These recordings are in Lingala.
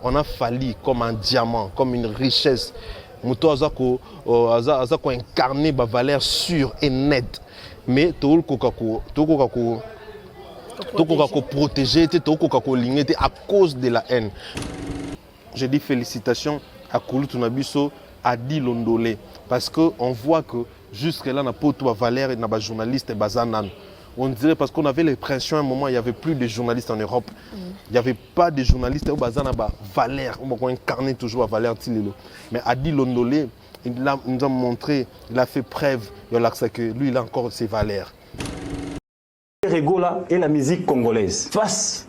On a fallu comme un diamant, comme une richesse. Moto aza ko incarner ba valeur sûre et nette. Mais tout protéger, à cause de la haine. Je dis félicitations à Koulou Tunabiso, à Di Londolé, parce qu'on voit que jusque là, on n'a pas de valeur et de journalistes et bazanan. On dirait parce qu'on avait l'impression à un moment, il n'y avait plus de journalistes en Europe. Il n'y avait pas de journalistes au bazan valeur. On incarnait toujours la valeur. Mais Adi Londolé, il nous a montré, il a fait preuve que lui, il a encore ses valeurs. Regola et la musique congolaise face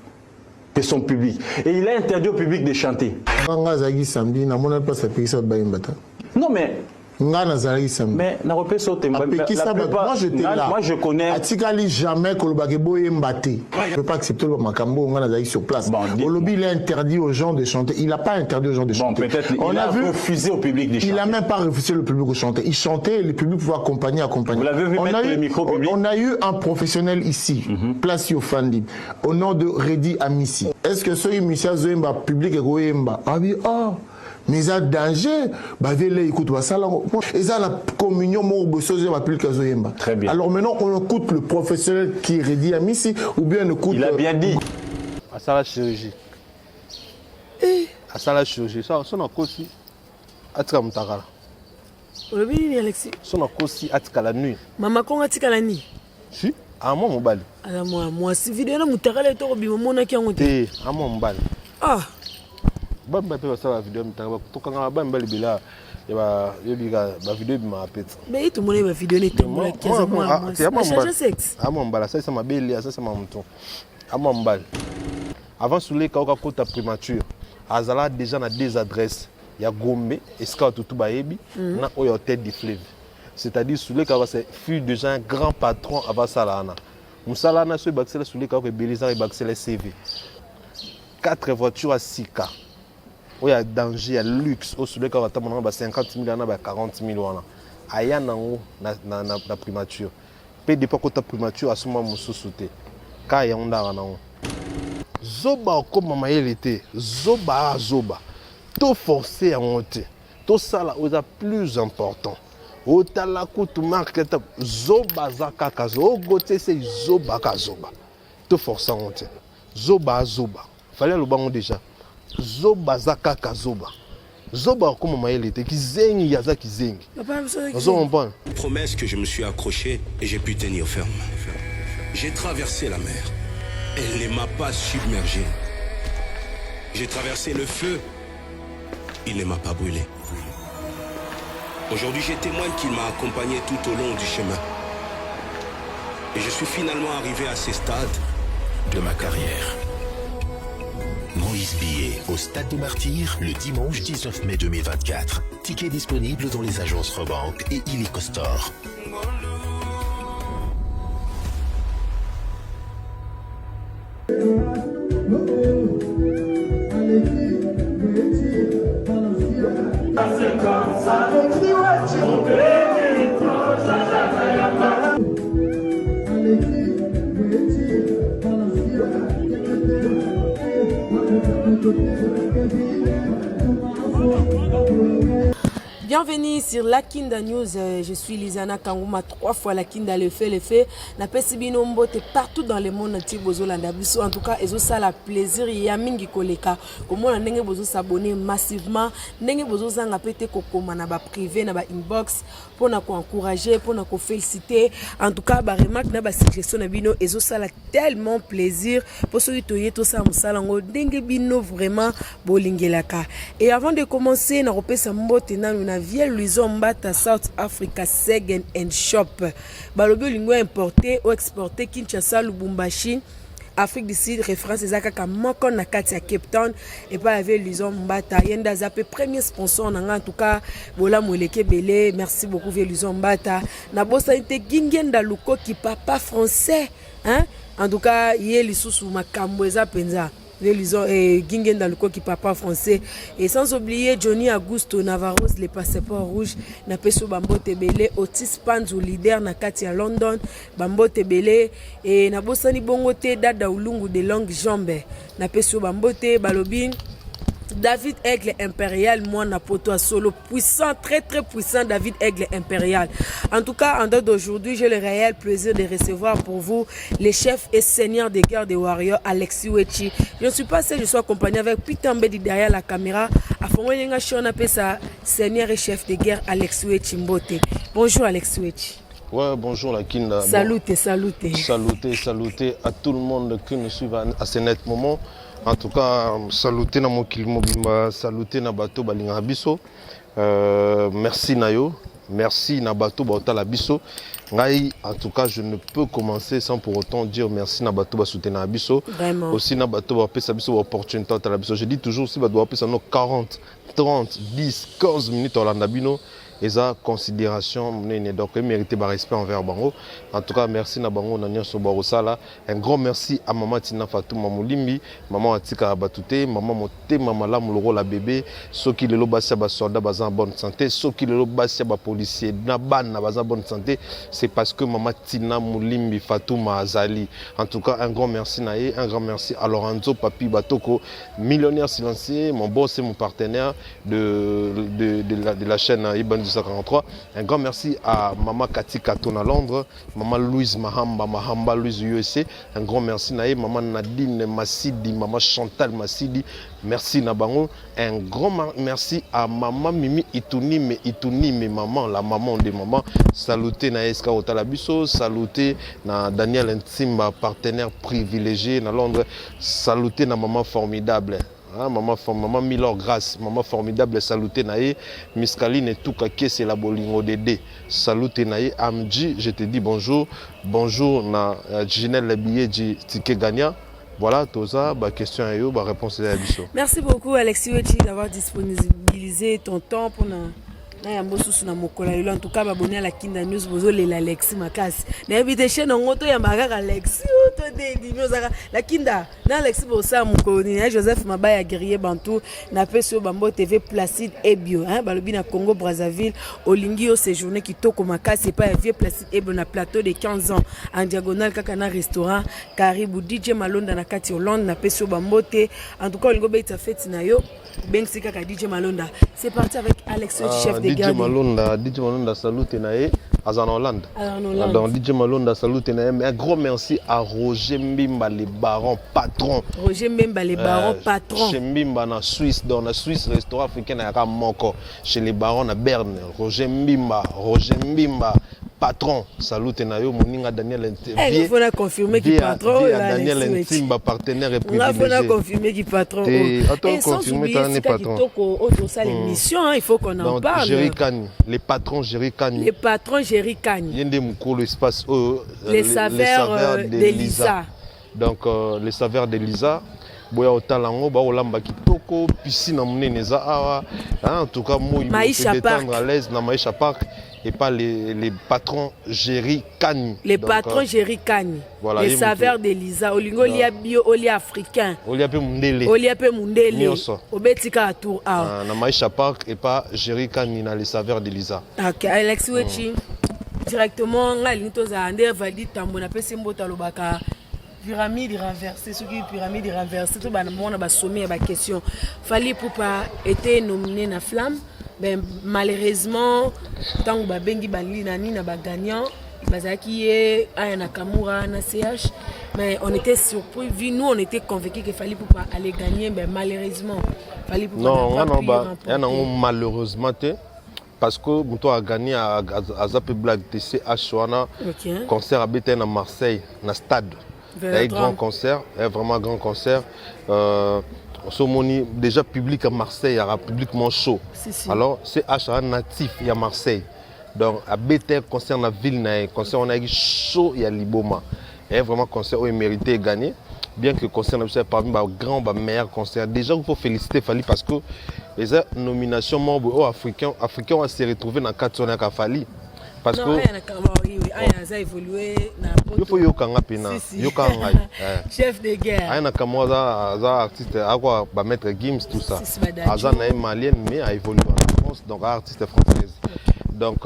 de son public. Et il a interdit au public de chanter. Non mais... Mais moi j'étais là. Moi je connais. Atikali jamais que le bagebo est mbatté. Je ne peux pas accepter le macambo. On a sur place. Olobi il a interdit aux gens de chanter. Il n'a pas interdit aux gens de chanter. Peut-être il a refusé au public de chanter. Il n'a même pas refusé le public de chanter. Il chantait et le public pouvait accompagner. Vous l'avez vu mettre le micro public. On a eu un professionnel ici, place au Fandi, au nom de Redi Amissi. Est-ce que ce émission Zoemba public est Goemba? Ah oui, ah. Mais il y a danger. Et ça, la communion, très bien. Alors maintenant, on écoute le professionnel qui est Redi Amissi ou bien on écoute. Il a bien dit. À ça, la chirurgie. À ça, la chirurgie. Ça, on a aussi. Atika Mutagala. Oui, Alexis. Ça, on a aussi Atika la nuit. Maman, comment Atika la nuit? Si. À moi, mon bal. À moi, si vidéo, Mutagala est au bimon, mon aki en haut. À moi, mon bal. Ah. Ba mbape basala vidéo mitanga tokanga ba mbali bila ya ba vidéo bima apeta mais tout le monde va vidéo ne tombe kiasi moi changer sexe amo mbala ça ma belle ça c'est ma mouton amo mbali avant soulé ka kota primature azala déjà na deux adresses ya Gombe eska tutu ba yebi na oyo tête du fleuve c'est-à-dire soulé ka c'est fut déjà un grand patron avant salana musalana so baxela soulé ka ko belisa et baxela CV 4 voitures à 6K. Il y a danger, il y a luxe. Au soleil, quand on a 50 000, on a 40 000. Il y a la primature. Peu de fois que tu as primature, à ce moment, tu sauté. Quand il y a un Zoba, comme maman était, Zoba. Tout forcé à monter. Tout ça, là, c'est plus important. Au talakou, tu marques Zoba, Zaka, Zoba, c'est Zoba, Zoba. Tout forcé à monter. Zoba. Fallait le banc déjà. Zoba Zakaka Zoba. Zoba comme maman était qui zengi yazaki zengi. Promesse que je me suis accroché et j'ai pu tenir ferme. J'ai traversé la mer. Elle ne m'a pas submergé. J'ai traversé le feu. Il ne m'a pas brûlé. Aujourd'hui, je témoigne qu'il m'a accompagné tout au long du chemin. Et je suis finalement arrivé à ce stade de ma carrière. Moïse Billet au Stade des Martyrs le dimanche 19 mai 2024. Ticket disponible dans les agences Rebank et Illico Store. Bienvenue sur La Kinda News. Je suis Lizana Kangouma, 3 fois La Kinda le fait. Na pesibino mbote partout dans le monde entier bozolanda biso. En tout cas, ezo ça la plaisir ya mingi koleka. Comment on ndenge bozo s'abonner massivement, ndenge bozo zanga pete kokoma na ba privé na ba inbox pour na ko encourager, pour na ko féliciter. En tout cas, ba remarque na ba suggestion na bino ezo ça la tellement plaisir pour ceux qui toyé tout ça musalango ndenge bino vraiment bolingelaka. Et avant de commencer, na repesa mbote na Vielle Luison Mbata South Africa Segen and Shop. Balobi lingo importé ou exporté Kinshasa Lubumbashi Afrique du Sud référence ezaka moko na kati ya Cape Town et pas avec Luison Mbata yenda zape premier sponsor en tout cas bola moleke belé merci beaucoup Vielle Luison Mbata na bossa inte gingenda luko ki papa français hein en tout cas yeli susu makambo eza penza Lisons et Gingen dans le coq qui papa français et sans oublier Johnny Augusto Navarros les passeports rouges na peso Bambo Tebele Otis Panzu leader na kati ya London Bambo Tebele et na bosani bongo te dada ulungu de longue jambe na peso Bambo te balobi David Aigle Impérial, moi Napoto solo puissant, très très puissant David Aigle Impérial. En tout cas, en dehors d'aujourd'hui, j'ai le réel plaisir de recevoir pour vous les chefs et seigneurs des guerres des Warriors, Alexis Wechi. Je ne suis pas seul, je suis accompagné avec Peter Mbedi derrière la caméra. À Fongoyenga Chon appelle ça seigneur et chef de guerre Alexis Wechi Mbote. Bonjour Alexis Wechi. Ouais, bonjour la Kinda. Salutez, salutez. Salutez à tout le monde qui nous suit à ce net moment. En tout cas, salutez na mokili mobimba, salutez na bato balinga biso. Merci Nayo, merci na bato baotala biso. Ngai, en tout cas, je ne peux commencer sans pour autant dire merci na bato basouté na biso. Vraiment. Aussi na bato bapesa biso opportunité à biso. Je dis toujours si bato bapesa no 40, 30, 10, 15 minutes à bino. Et ça, considération, donc mérité par respect envers Bango. En tout cas, merci na Bango, Nanya Sobarosala. Un grand merci à Maman Tina Fatou Mamoulimbi, Maman Atika Batouté, Maman Moté, Maman Lamuloro la bébé, ceux qui le lobassia bas soldat bas en bonne santé, ceux qui le lobassia bas policier, Naban na bas en bonne santé, c'est parce que Maman Tina Moulimbi Fatou Mazali. En tout cas, un grand merci Naé, un grand merci à Lorenzo Papi Batoko, millionnaire silencieux, mon boss et mon partenaire de la chaîne Iban 243. Un grand merci à Maman Cathy Katon à Londres, Maman Louise Mahamba Louise USA. Un grand merci Naé, Maman Nadine Massidi, Maman Chantal Massidi. Merci Nabango. Un grand merci à Maman Mimi Itouni, mais maman, la maman des mamans. Salutez na Eska Otalabiso, salutez na Daniel Ntimba, partenaire privilégié na Londres. Salutez na Maman formidable. Ah, maman Milor Grâce, maman formidable, salutez naïe, Miskaline et tout qui c'est la bolingo dédé. Salutez naïe, Amji, je te dis bonjour, bonjour na Ginelle le billet du ticket gagnant. Voilà, tout ça, question à vous, réponse à la bicho. Merci beaucoup Alexis Wechi d'avoir disponibilisé ton temps pour nous. En tout cas, abonné à la Kinda News, vous avez l'Alexis Makasi. L'invitation dans l'auto, il y a Alexis. La Kinda, l'Alexis Bossa, Joseph Mabaya Guerrier Bantou, n'a sur Bambo TV Placide et Bio. Balobina Congo Brazzaville, Olingi au séjourné qui toko Makasi, c'est pas un vieux Placide et Bio, na plateau de 15 ans. En diagonale, Kakana restaurant, Caribou, DJ Malone dans la Kati Hollande, n'a sur Bambo T. En tout cas, Olingo Beita fait Sinayo. Benksi Kaka DJ Malonda. C'est parti avec Alexis, chef de guerre. DJ Malonda, salut Naé, en Hollande. Donc DJ Malonda, salut Naé. Un grand merci à Roger Mbimba, les barons patrons. Roger Mbimba, les barons patrons. Chez Mbimba, en Suisse, dans la Suisse, restaurant africain à Ramoko. Chez les barons à Berne. Roger Mbimba, patron, salut Nayo, Moninga Daniel Ntimba. Il faut confirmer qu'il patron. Daniel Ntimba, partenaire et privilégié. Il faut confirmer qu'il patron. Attends, confirmer qu'il n'est patron. Il faut qu'on en parle. Jerry Kani, les patrons Jerry Kani. Les patrons Jerry Kani. Il y a des moukou, l'espace les saveurs d'Elisa. Donc, les saveurs d'Elisa. Boya otalango ba olamba kitoko piscine monene za awa en tout cas moi il me détendre à l'aise na Maïcha Park et pas les patrons Jerry Kani. Les patrons Jerry Kani. Voilà, les saveurs d'Elisa olingo lia bio olia africain. Olia pe mundele. Obetika tour a. Na Maïcha Park et pas Jerry Kani na les saveurs d'Elisa. OK, Alexis Wechi directement ngali toza ande valide tambo na pesi mbota lobaka. Pyramide renversée, ce qui est pyramide renversée, tout le monde a sommet à la question. Fali Poupa était nominé na Flamme, ben malheureusement, tant que Bengi Bali nani na gagnant, Bazaki et Ayana Kamura na CH, mais on était surpris, vu nous on était convaincus que Fali Poupa allait gagner, mais malheureusement, Fali Poupa non, malheureusement parce que Mouto a gagné à Zappe Black TCH concert à BTN à Marseille, na stade. Un grand concert, un vraiment grand concert. Déjà public à Marseille, il y a publiquement chaud. Si. Alors c'est HA natif, il y a Marseille. Donc à BTR concert dans la ville, concert on a chaud, il y a Liboma. Et vraiment concert où il méritait de gagner. Bien que le concert soit parmi les grands, les meilleurs concerts. Déjà il faut féliciter Fali parce que les nominations membres africains vont se retrouver dans 4 zones à Fali. Parce que il faut yokanga pena yokanga chef de guerre ayana kamoza za artiste akwa ba maître Gims tout ça azana est malienne mais a évolué en France donc artiste française Donc,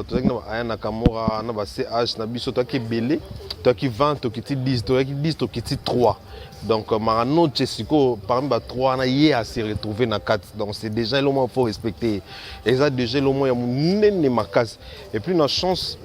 tu sais que Aya Nakamura, na ba CH, na biso, toi qui belé, toi qui 20, toi qui 10, toi qui 10, toi qui 3. Donc, Marano, Tchessiko, parmi les 3, on a hier à se retrouver dans 4. Donc, c'est déjà le moment qu'il faut respecter. Et ça, déjà, le moment, il y a une macasse. Et puis, la chance,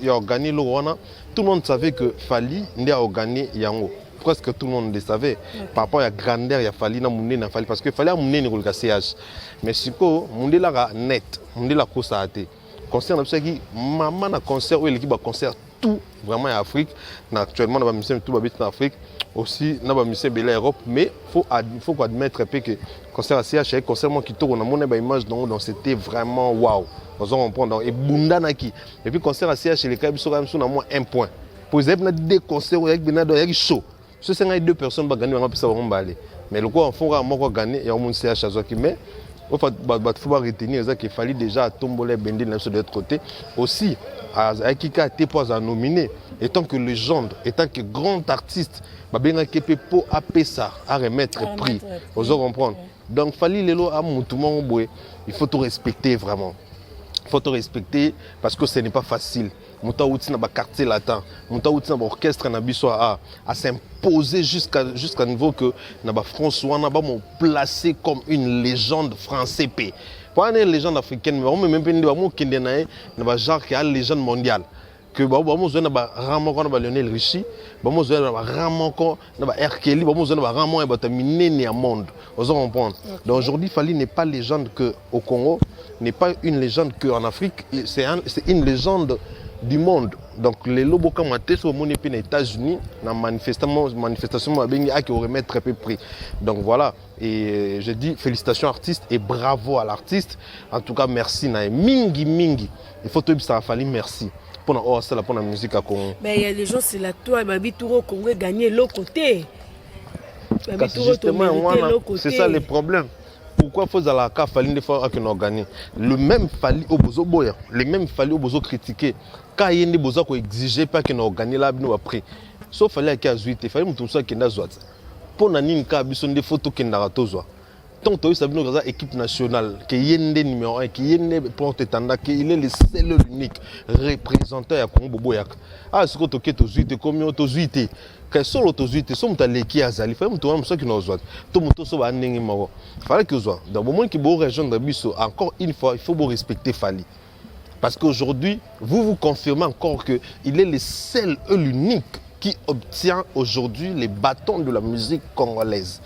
il y a gagné le Rwanda. Tout le monde savait que Fali, il a gagné Yango. Presque tout le monde le savait. Par rapport à la grandeur, il y a Fali, il a Fali. Parce que Fali a un CH. Mais si ko mundi la net mundi la kosa ate concert na biso ki maman na concert ou l'équipe a concert tout vraiment en Afrique actuellement na ba musicien tout ba bit en Afrique aussi na ba musicien bela Europe mais faut admettre que concert à CH concert moi qui tourne na mon ba image donc c'était vraiment waouh on comprend donc et bunda naki et puis concert à CH les cas biso quand même sur na moins 1 point pour exemple na deux concerts avec benado avec show ce sont deux personnes ba gagner on peut ça on va aller mais le quoi on faut moi gagner et on monte CH à qui mais il faut retenir qu'il fallait déjà tomber Bendé de l'autre côté. Aussi, Akika a été nominé, étant que légende, étant que grand artiste, pour ça à remettre prix. Vous allez comprendre. Donc, il fallait il faut tout respecter vraiment. Il faut tout respecter parce que ce n'est pas facile. Mouta outi na ba quartier latin, mouta outi na ba orchestre na biso à s'imposer jusqu'à niveau que na ba François na ba mo placé comme une légende française p. Pas une légende africaine mais on même pas ba mo kende na ba genre qui a légende mondiale. Que ba mo zo na ba Ramon na ba Lionel Richie, ba mo zo na ba Ramon na ba R. Kelly, ba mo zo na ba Ramon et ba minene à monde. Vous allez comprendre. Donc aujourd'hui Fally n'est pas légende que au Congo, n'est pas une légende que en Afrique, c'est une légende du monde. Donc les lobos comme à sur mon épée aux États-Unis, dans manifestation à qui aurait mettre très peu prix. Donc voilà, et je dis félicitations artistes et bravo à l'artiste. En tout cas merci na mingi. Il faut tout ça Fally merci. Pour la musique à Congo. Mais il y a des gens c'est la toi Babi Touro Congo gagner l'autre côté. Justement, c'est ça le problème. Pourquoi faut la cas Fally ne faut qu'on organise le même Fally au bozo boya, le même Fally au bozo critiquer. Quand il y a des bozo qui exigeaient pas qu'on organise là nous après. Sauf Fally qui a joué, Fally mutum ça qui n'a joué. Pour nani nka biso des photos qui n'a ratozwa. Tant que ça nous équipe nationale qui yende numéro 1 qui yende porte-étendard qui il est le seul unique représentant à Congo boya. Ah ce que tu as joué comme tu as joué que solo tozuite so mutaleki azali fa muto wa muso ki no zwa to muto so ba ndenge mako fallait que zo dans le moment qui beau rejoindre biso encore une fois il faut beau respecter Fally parce qu'aujourd'hui vous confirmez encore que il est le seul et l'unique qui obtient aujourd'hui les bâtons de la musique congolaise,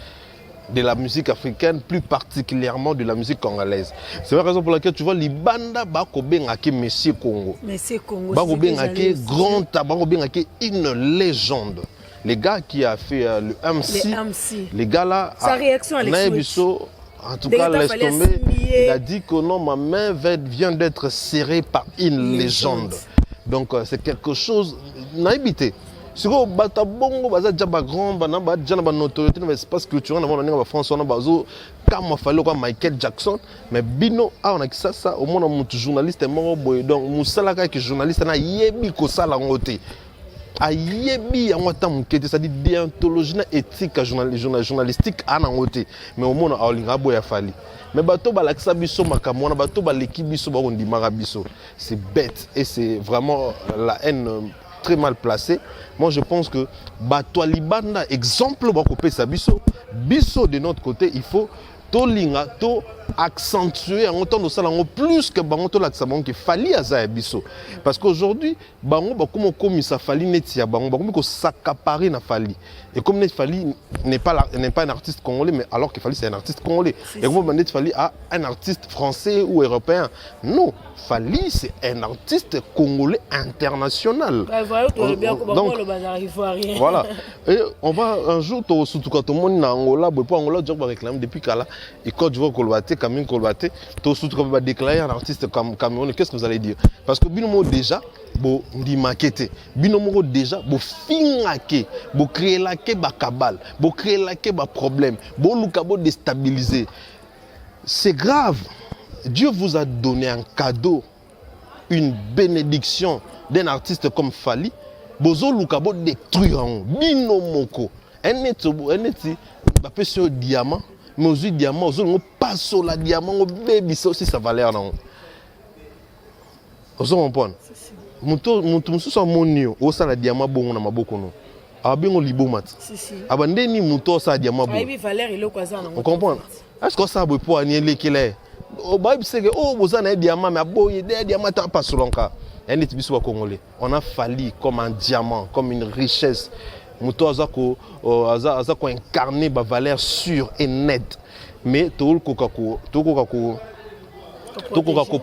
de la musique africaine, plus particulièrement de la musique congolaise. C'est la raison pour laquelle tu vois Libanda bako bengaki Monsieur Congo. Monsieur Congo. Bako bengaki grand bako bengaki une légende. Les gars qui a fait le MC, les gars là, sa réaction à l'explosion. En tout cas, laisse tomber. Il a dit que non, ma main vient d'être serrée par une légende. Donc c'est quelque chose naïbité. Si vous avez bongo baza jaba grand bana ba jana ba notoriété dans l'espace culturel avant na France on a bazo comme fallo comme Michael Jackson mais bino a on a ça au moins un journaliste moko boy donc musala ka que journaliste na yebi ko sala ngote ayebi yango tamukete ça dit déontologie na éthique journalistique ana ngote mais au moins a linga boy ya Fally mais bato balakisa biso makambo na bato baleki biso ba ondimaka biso c'est bête et c'est vraiment la haine très mal placé. Moi je pense que Bato Libanda exemple bakopé sa biso de notre côté il faut to linga to accentuer en autant de ça plus que bango to l'accent que Fally aza biso parce qu'aujourd'hui bango bakomo komi sa Fally netia bango bakomi ko s'accaparer na Fally et comme Fally n'est pas un artiste congolais mais alors que Fally c'est un artiste congolais et comme Bandit Fally a un artiste français ou européen non Fally c'est un artiste congolais international. Donc voilà et on va un jour surtout quand tout le monde na Angola pour Angola job réclame depuis Kala et quand tu vois Kolbate Camille Kolbate tout surtout quand va déclarer un artiste comme Cameroun qu'est-ce que vous allez dire parce que binomo déjà bo ndi maquette binomo déjà bo fingake bo créer la ke ba cabale bo créer la ke ba problème bo lukabo déstabiliser c'est grave. Dieu vous a donné un cadeau, une bénédiction d'un artiste comme Fally. Bozo lukabo détruire en binomoko. Eneti ba pèse diamant, mais aux diamants, aux pas sur la diamant, au baby ça aussi sa valeur non. Vous comprenez? Muto mususu amonio osala diamant bongo na maboko no. Abengo libomat. Abandeni muto osala diamant bongo. Aibi Valère il okwaza na. Vous comprenez? Est-ce que ça pour anier lekele? O baib c'est que oh bozana diamant mais aboye des diamants ta pas solonka. Un petit biso congolais. On a fallu comme un diamant, comme une richesse. Muto azako azako incarner ba valeur sûre et nette. Mais tout kokako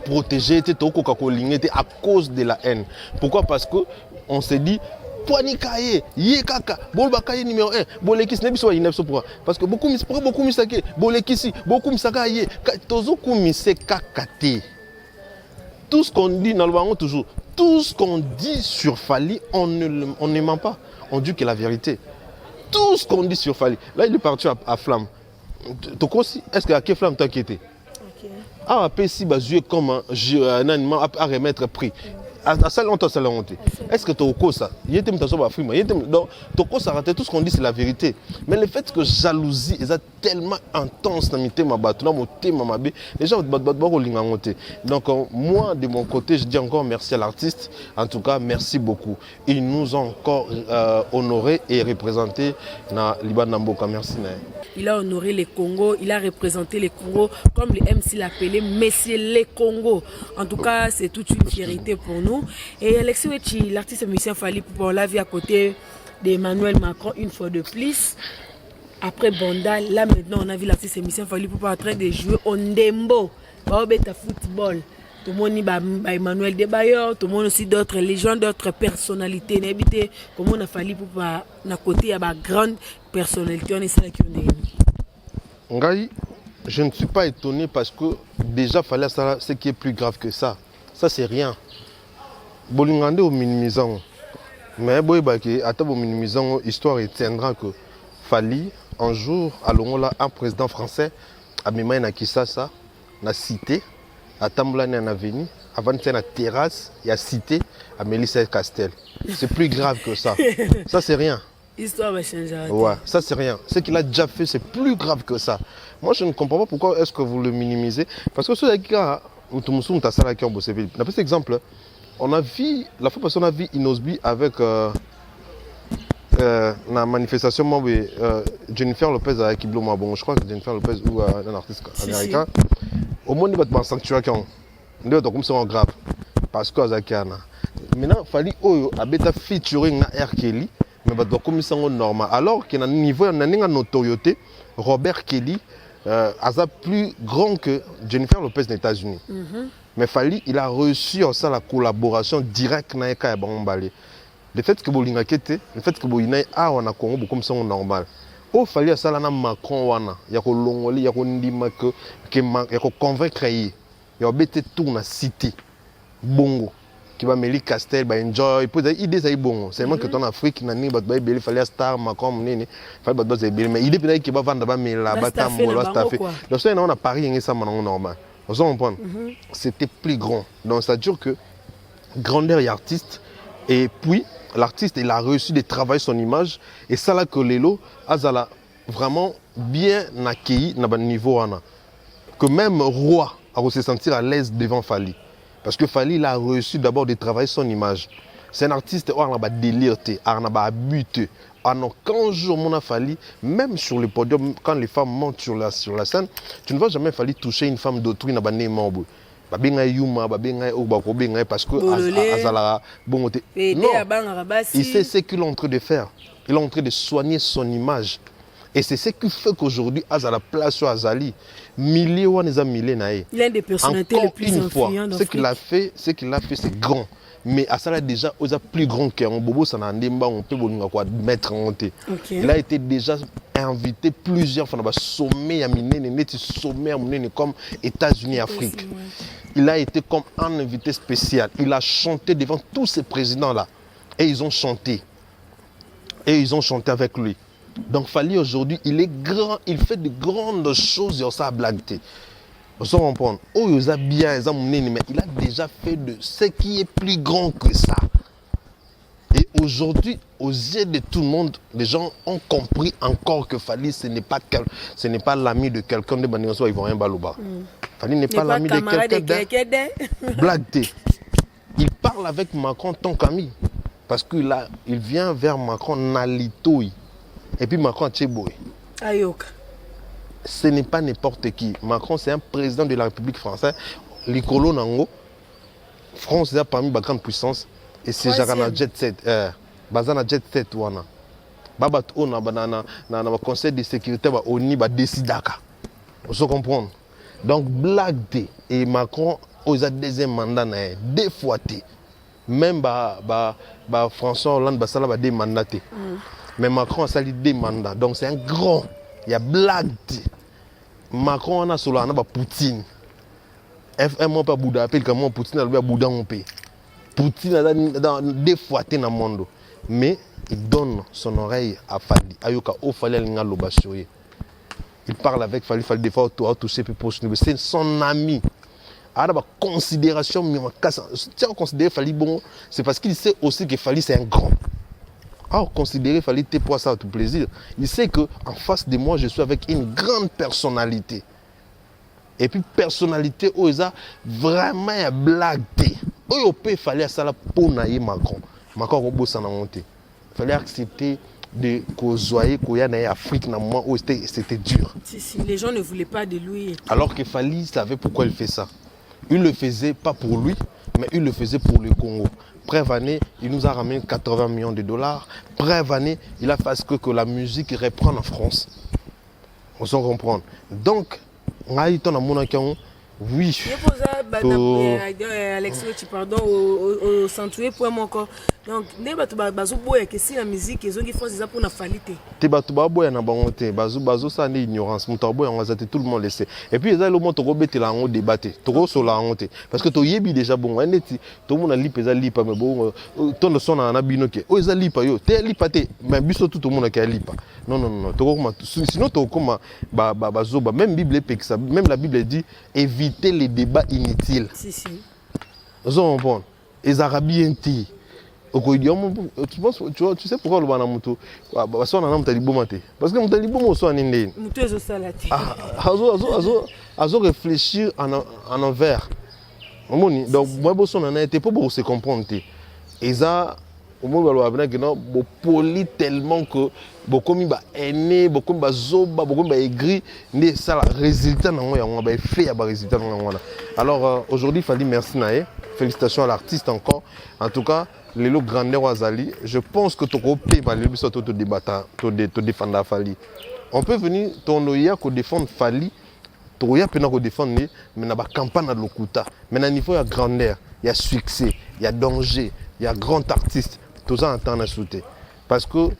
protéger, à cause de la haine. Pourquoi? Parce que on s'est dit Poanikaye, Yekaka, Bolbakaye numéro 1, Bolekis Nebiso Inepso pourquoi? Parce que beaucoup misake, Bolekisi, beaucoup misakaye, Tozoku misekakate. Tout ce qu'on dit dans le baron toujours, tout ce qu'on dit sur Fali, on ne ment pas. On dit que la vérité. Tout ce qu'on dit sur Fali. Là, il est parti à Flamme. Est-ce que à quelle Flamme t'as inquiété? Ah, si jouer comme un animal à remettre prix. À ça longtemps, ça l'a honté. Est-ce que tu as ça? Il y a des donc, tout ce qu'on dit, c'est la vérité. Mais le fait que jalousie est tellement intense dans les gens donc, moi, de mon côté, je dis encore merci à l'artiste. En tout cas, merci beaucoup. Il nous a encore honorés et représentés dans Liban Namboka. Merci. Il a honoré les Congos, il a représenté les Congos, comme le MC l'appelait, Messieurs les Congos. En tout cas, c'est toute une fierté pour nous. Et Alexis Wechi, l'artiste musicien Fali Poupa, on l'a vu à côté d'Emmanuel Macron une fois de plus. Après Bandal, là maintenant, on a vu l'artiste musicien Fali Poupa en train de jouer au Ndembo, au football. Tout le monde Emmanuel Debayor, tout le monde aussi d'autres légendes, d'autres personnalités. N'habité comme on a fallu pour pas à côté à grande personnalité. On est ça qui on est. Ngai, je ne suis pas étonné parce que déjà fallait ça, ce qui est plus grave que ça. Ça c'est rien. Bolingande au minimisant, mais boy baki à au minimisant, histoire retiendra que Fali un jour à Longola un président français a mis main à Kisasa, na cité. À Tamblane en avenue, avant de faire la terrasse, il y a cité à Mélissa Castel. C'est plus grave que ça. Ça, c'est rien. L'histoire va changer. Ouais, ça, c'est rien. Ce qu'il a déjà fait, c'est plus grave que ça. Moi, je ne comprends pas pourquoi est-ce que vous le minimisez. Parce que ceux qui ont un petit exemple, on a vu, la fois passée, on a vu Inosbi avec la manifestation Jennifer Lopez avec Iblo Mabon. Je crois que Jennifer Lopez ou un artiste américain. Au moins, il va être sanctuaire quand on est comme ça grave. Parce que Azakiana. Maintenant, il fallait que featuring na R. Kelly, mais il va comme ça normal. Alors qu'à un niveau, il y a une notoriété, Robert Kelly est plus grand que Jennifer Lopez aux États-Unis. Mais Fali, il a reçu ça la collaboration directe avec Bambale. Le fait que Bolinga Kete, le fait que Bolinga a on a Congo comme ça normal. Oh, Fali ça là na Macron wana, ya ko longoli, ya ko ndima que ya ko convaincre yi. Ya bete tout na cité. Bongo qui va mêler Castel ba enjoy, peut idée ça bongo. C'est moi que ton Afrique na ni ba beli Fali star Macron nini, Fali ba beli mais idée peut-être qui va vendre ba mais la batambo la stafé. Donc ça on a Paris et ça maintenant normal. Vous comprenez? C'était plus grand. Donc ça dure que grandeur et artiste et puis l'artiste il a reçu de travailler son image et ça là que Lelo Azala vraiment bien accueilli dans le niveau que même roi a se sentir à l'aise devant Fali parce que Fali il a reçu d'abord de travailler son image. C'est un artiste qui a délire, qui a abusé. Quand je Fali, même sur le podium, quand les femmes montent sur la scène, tu ne vas jamais Fali toucher une femme d'autrui dans le membre. Parce que Azala bon non, il sait ce qu'il est en train de faire. Il est en train de soigner son image. Et c'est ce qui fait qu'aujourd'hui, Azala place sur Azali. Millions des milliers. Il est une des personnalités les plus influentes. Ce qu'il a fait, c'est grand. Mais Azala déjà plus grand qu'un bobo, ça n'a on peut mettre en honte. Il a été déjà invité plusieurs fois dans le sommet à sommet comme États-Unis et Afrique. Il a été comme un invité spécial. Il a chanté devant tous ces présidents-là. Et ils ont chanté. Et ils ont chanté avec lui. Donc Fali aujourd'hui, il est grand, il fait de grandes choses et ça a blagué. Vous comprenez? Oh, il a bien, mais il a déjà fait de ce qui est plus grand que ça. Et aujourd'hui, aux yeux de tout le monde, les gens ont compris encore que Fali, ce n'est pas l'ami de quelqu'un de Banioso, ils vont rien balouba. Fali n'est pas l'ami de quelqu'un de blagué. il parle avec Macron tant qu'ami. Parce qu'il vient vers Macron Nalitoi. Et puis Macron a Tcheboy. Ayoka. Ce n'est pas n'importe qui. Macron, c'est un président de la République française. Les colons Nango. France est parmi les grandes puissances. Et c'est Jarana Jet Set. Bazana Jet Set. Babat on a conseil de sécurité. On y a décidé. Vous comprenez? Donc, blague. Et Macron, il a deuxième mandat. Deux fois. Même François Hollande a des mandats. Mais Macron a sali des mandats. Donc c'est un grand. Il y a blague. Macron a solo Poutine. FM pas Bouddha appelle comme Poutine a Bouddha on paye. Poutine a deux fois dans le monde. Mais il donne son oreille à Fali. Ayoka o Fali alinga lobasoye. Il parle avec Fali des fois toucher pour c'est son ami. Alors, la considération, si on considère Fali bon, c'est parce qu'il sait aussi que Fali c'est un grand. Alors, considérer Fali t'es pour ça tout plaisir. Il sait qu'en face de moi, je suis avec une grande personnalité. Et puis, personnalité, où il a vraiment une blague. Où il peut falloir ça pour naïe Macron. Macron, on bosse en monter. Il fallait accepter de causer qu'il y a en Afrique, dans moment où c'était dur. Si, les gens ne voulaient pas de lui. Alors que Fali savait pourquoi il fait ça. Il ne le faisait pas pour lui, mais il le faisait pour le Congo. Bref année, il nous a ramené 80 millions de dollars. Bref année, il a fait ce que la musique reprenne en France. On s'en comprend. Donc, on a eu ton amour oui. Alex, pardon, au centué pour moi encore. Donc, ne pas bazo boya que si la musique ils ont qui font ça pour na falite. Te ba boya na bangote, bazo ça n'est ignorance, muta boya on va tout le monde laisser. Et puis ça le monde to bete la on débattre, to so la honte parce que to yebi déjà bon, neti to monde li pesa lipa mais bon ton son na binoke. O za lipa yo, te lipa te, mais biso tout le monde qui lipa. Non, to comme sinon to comme bazo même Bible ça, même la Bible dit éviter les débats inutiles. Si. Vous comprenez? Les Arabiens ti. Tu sais pourquoi le banamuto parce qu'on a un talibomate parce que mon talibom soit un indien muto salati azo réfléchir en envers donc moi boson on a été pas pour se comprendre et ça au moment où on a que non poli tellement que beaucoup mi ba aîné beaucoup ba zoba beaucoup ba aigri mais ça résultat non on va faire ba résultat non alors aujourd'hui Fali merci naé félicitations à l'artiste encore en tout cas les lots grandeur Azali, je pense que tu peux défendre Fali. On peut venir défendre Fali, tu peux défendre mais dans la campagne de l'Okuta. Mais à niveau de grandeur, il y a succès, il y a danger, il y a grand artiste, tout ça en temps à sauter. Parce qu'il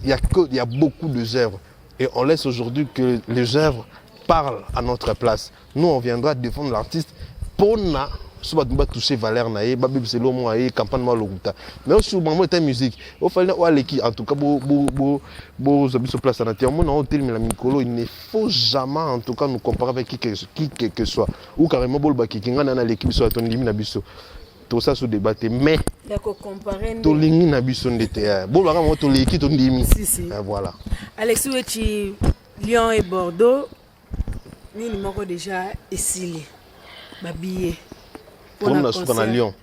y a beaucoup de œuvres et on laisse aujourd'hui que les œuvres parlent à notre place. Nous, on viendra défendre l'artiste pour si on va toucher valeur naïe babi c'est l'homme naïe campagne mal l'okuta mais aussi au moment de la musique il fallait aller qui en tout cas beau sur place na tiens mon hôtel mais la micro il ne faut jamais en tout cas nous comparer avec qui que soit ou carrément bol baki qui ngana na l'équipe sur ton limi na biso tout ça se débattre mais d'accord comparer to lingi na biso ndete bol baka mo to l'équipe ton limi voilà Alex Wechi Lyon et Bordeaux ni numéro déjà essilé babillet on a souka na Lyon.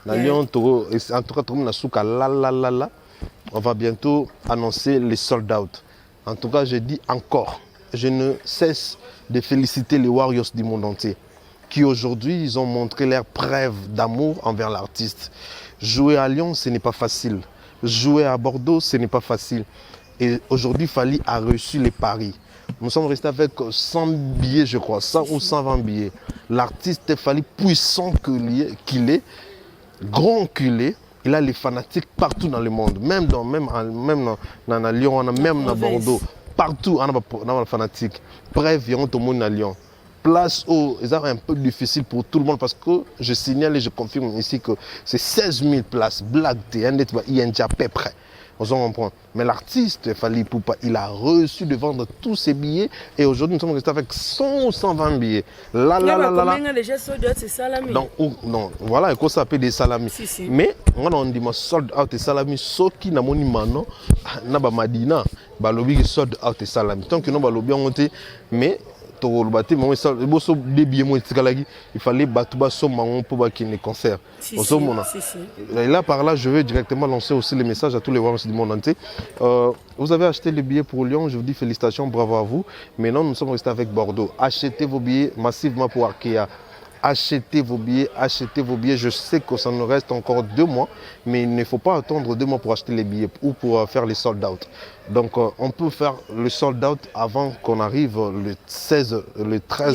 Na Lyon, en tout cas, on a souka là. On va bientôt annoncer les sold out. En tout cas, je dis encore, je ne cesse de féliciter les Warriors du monde entier qui aujourd'hui, ils ont montré leur preuve d'amour envers l'artiste. Jouer à Lyon, ce n'est pas facile. Jouer à Bordeaux, ce n'est pas facile. Et aujourd'hui, Fali a reçu les paris. Nous sommes restés avec 100 billets, je crois, 100 ou 120 billets. L'artiste Fali, puissant qu'il est, grand qu'il est, il a les fanatiques partout dans le monde, même dans Lyon, même dans Bordeaux, partout on a les fanatiques. Bref, il y a tout le monde à Lyon. Place où c'est un peu difficile pour tout le monde parce que je signale et je confirme ici que c'est 16 000 places, blague, il y a à peu près. On s'en comprend. Mais l'artiste Fali Poupa, il a reçu de vendre tous ses billets et aujourd'hui nous sommes restés avec 100 ou 120 billets. Donc, non, voilà, il faut s'appeler des salamis. Si. Mais on dit sold out et salami, ce qui n'a mon imano, n'a pas Madina, balobi sold out et salami. Tant que nous balobi on mais il fallait battre son mangon pour qu'il ne concert. Et là, par là, je veux directement lancer aussi le message à tous les Warriors du monde entier. Vous avez acheté le billet pour Lyon, je vous dis félicitations, bravo à vous. Maintenant, nous sommes restés avec Bordeaux. Achetez vos billets massivement pour Arkea. Achetez vos billets, achetez vos billets. Je sais que ça nous reste encore 2 mois, mais il ne faut pas attendre 2 mois pour acheter les billets ou pour faire les sold out. Donc on peut faire le sold out avant qu'on arrive le 13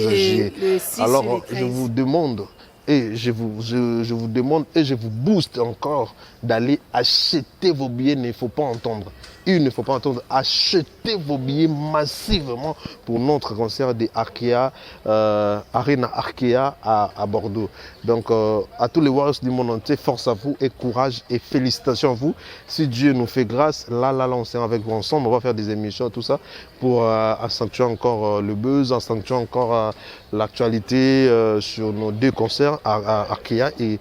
juillet. Alors je vous demande et je vous demande et je vous booste encore d'aller acheter vos billets. Il ne faut pas entendre. Il ne faut pas entendre. Achetez vos billets massivement pour notre concert de Arkea, Arena Arkea à Bordeaux. Donc à tous les Warriors du monde entier, force à vous et courage et félicitations à vous. Si Dieu nous fait grâce, là on sera avec vous ensemble, on va faire des émissions, tout ça, pour accentuer encore le buzz, accentuer encore l'actualité sur nos 2 concerts à Arkea et